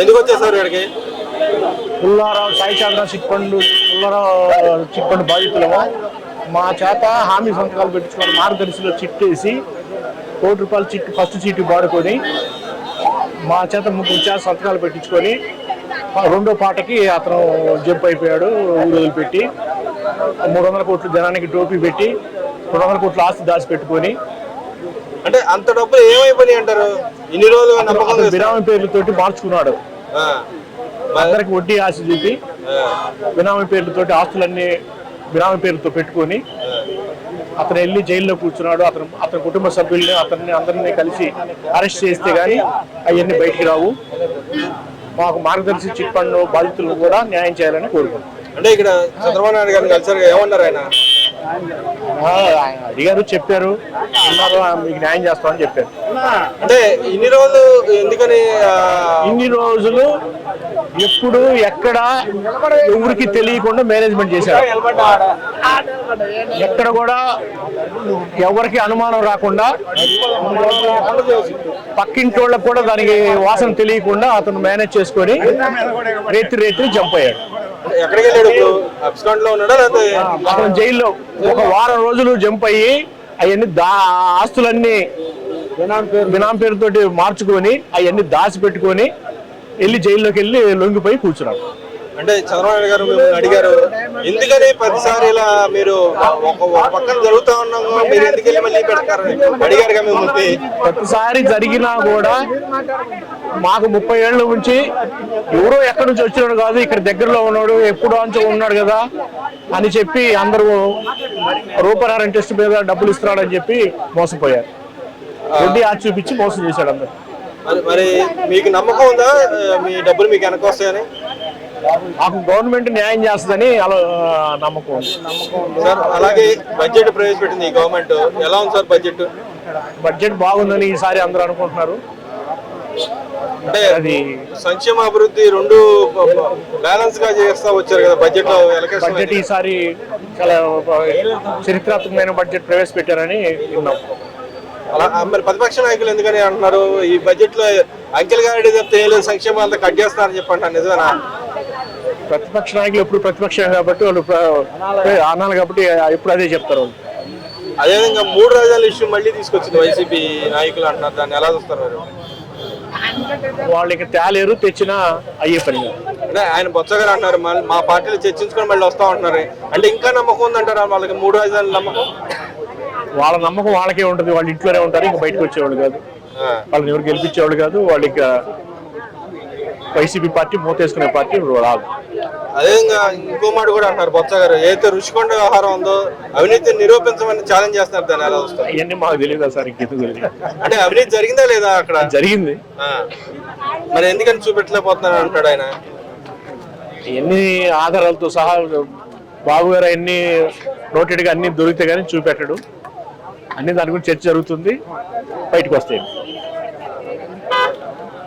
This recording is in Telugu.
ఎందుకు వచ్చేసారు ఇక్కడికి? పుల్లారావు సాయి చంద్ర చిట్పండు పుల్లారావు చిట్పండు బాధితులము మా చేత హామీ సంతకాలు పెట్టించుకొని మార్గదర్శిలో చిట్టేసి ₹1,00,00,000 చిట్టు ఫస్ట్ చీటు వాడుకొని మా చేత 3 సంతకాలు పెట్టించుకొని రెండో పాటకి అతను జంప్ అయిపోయాడు. ఊరు పెట్టి 300 కోట్లు జనానికి టోపీ పెట్టి 200 కోట్ల ఆస్తి దాచిపెట్టుకొని. అంటే అంత డబ్బులు ఏమైపోయినాయి అంటారు? ఇన్ని రోజులు బినామీ పేర్లతోటి మార్చుకున్నాడు. అందరికి వడ్డీ ఆశ చూపి బినామీ పేర్లతోటి ఆస్తులన్నీ బినామీ పేరుతో పెట్టుకొని అతను వెళ్ళి జైల్లో కూర్చున్నాడు. అతని కుటుంబ సభ్యుల్ని అందరినీ కలిసి అరెస్ట్ చేస్తే గానీ అవన్నీ బయటికి రావు. మాకు మార్గదర్శి చిట్ ఫండ్ బాధితులను కూడా న్యాయం చేయాలని కోరుకుంటున్నాం. అంటే ఇక్కడ చంద్రబాబు నాయుడు గారిని కలిసారు, ఏమన్నారు ఆయన? అడిగారు, చెప్పారు, ఉన్నారు, మీకు న్యాయం చేస్తామని చెప్పారు. అంటే ఇన్ని రోజులు ఎందుకని? ఇన్ని రోజులు ఎప్పుడు ఎక్కడ ఎవరికి తెలియకుండా మేనేజ్మెంట్ చేశారు. ఎక్కడ కూడా ఎవరికి అనుమానం రాకుండా పక్కింటోళ్ళకు కూడా దానికి వాసన తెలియకుండా అతను మేనేజ్ చేసుకొని రేత్రి జంప్ అయ్యాడు. ఎక్కడికి వెళ్ళాడు? అబ్స్కాండ్ లో ఉన్నాడా లేకపోతే? అతను జైల్లో 1 వారం రోజులు జంప్ అయ్యి అవన్నీ ఆస్తులన్నీ బినాం పేరుతోటి మార్చుకొని అవన్నీ దాచి పెట్టుకొని వెళ్ళి జైల్లోకి వెళ్ళి లొంగిపోయి కూర్చున్నాడు. అంటే చంద్రబాబు నాయుడు గారు మిమ్మల్ని అడిగారు, ఎందుకని ప్రతిసారి ఇలా మీరు ఒక పక్కన జరుగుతా ఉన్నాము, మీరు ఎందుకు వెళ్ళి మళ్ళీ పెడతారు అడిగారుగా మిమ్మల్ని? ప్రతిసారి జరిగినా కూడా మాకు 30 ఏళ్ళ నుంచి ఎవరో ఎక్కడి నుంచి వచ్చినాడు కాదు, ఇక్కడ దగ్గరలో ఉన్నాడు, ఎప్పుడు అంచు ఉన్నాడు కదా అని చెప్పి అందరూ రూపనారాయణ టెస్ట్ మీద డబ్బులు ఇస్తున్నాడని చెప్పి మోసపోయారు. వడ్డీ ఆచి చూపించి మోసం చేశాడు అందరు. మరి మీకు నమ్మకం ఉందా మీ డబ్బులు మీకు వెనక వస్తాయని? మాకు గవర్నమెంట్ న్యాయం చేస్తుందని అలా నమ్మకం ఉంది. సార్ అలాగే బడ్జెట్ ప్రవేశపెట్టింది ఈ గవర్నమెంట్, ఎలా ఉంది సార్ బడ్జెట్ బాగుందని ఈసారి అందరూ అనుకుంటున్నారు. అంటే అది సంక్షేమ అభివృద్ధి రెండు బ్యాలెన్స్ గా చేస్తా వచ్చారు కదా బడ్జెట్ లో. బడ్జెట్ ఈసారి చాలా చరిత్రాత్మకమైన బడ్జెట్ ప్రవేశపెట్టారని విన్నాం. అలా మరి ప్రతిపక్ష నాయకులు ఎందుకని అంటున్నారు ఈ బడ్జెట్ లో అంకెల్ గారి తెలియలేదు సంక్షేమం అంతా కట్ చేస్తారని చెప్పంటారు, నిజమేనా? ప్రతిపక్ష నాయకులు ఎప్పుడు ప్రతిపక్షం కాబట్టి వాళ్ళు అనాలి కాబట్టి ఎప్పుడు అదే చెప్తారు. అదేవిధంగా 3 రాజధానుల ఇష్యూ మళ్ళీ తీసుకొచ్చింది వైసీపీ నాయకులు అంటున్నారు, దాన్ని ఎలా చూస్తారు మీరు? వాళ్ళకి తేలేరు, తెచ్చినా అయ్యే పని. అంటే ఆయన బొత్స గారు అంటున్నారు మా పార్టీలో చర్చించుకొని మళ్ళీ వస్తా ఉంటున్నారు, అంటే ఇంకా నమ్మకం ఉందంటారా వాళ్ళకి 3 రాజధానుల నమ్మకం? వాళ్ళ నమ్మకం వాళ్ళకే ఉంటుంది, వాళ్ళ ఇంట్లోనే ఉంటారు, ఇంకా బయటకు వచ్చేవాళ్ళు కాదు, వాళ్ళని ఎవరు గెలిపించేవాళ్ళు కాదు. వాళ్ళకి వైసీపీ పార్టీ మూతేసుకునే పార్టీ రాదు. అదేవిధంగా ఇంకో మాట కూడా అంటున్నారు బొత్స గారు, ఏదైతే రుషికొండ వ్యవహారం ఉందో అవినీతిని నిరూపించమని ఛాలెంజ్ చేస్తున్నారు, దాన్ని ఎలా వస్తారు? ఇవన్నీ మాకు తెలియదా సార్? ఇంకెందుకు తెలియదు? అంటే అవినీతి జరిగిందా లేదా? అక్కడ జరిగింది, మరి ఎందుకని చూపెట్టలేకపోతున్నారు అంటాడు ఆయన. ఎన్ని ఆధారాలతో సహా బాబు గారు అన్ని నోటెడ్గా అన్ని దొరికితే కానీ చూపెట్టడు. అన్ని దాని గురించి చర్చ జరుగుతుంది, బయటకు వస్తాయి.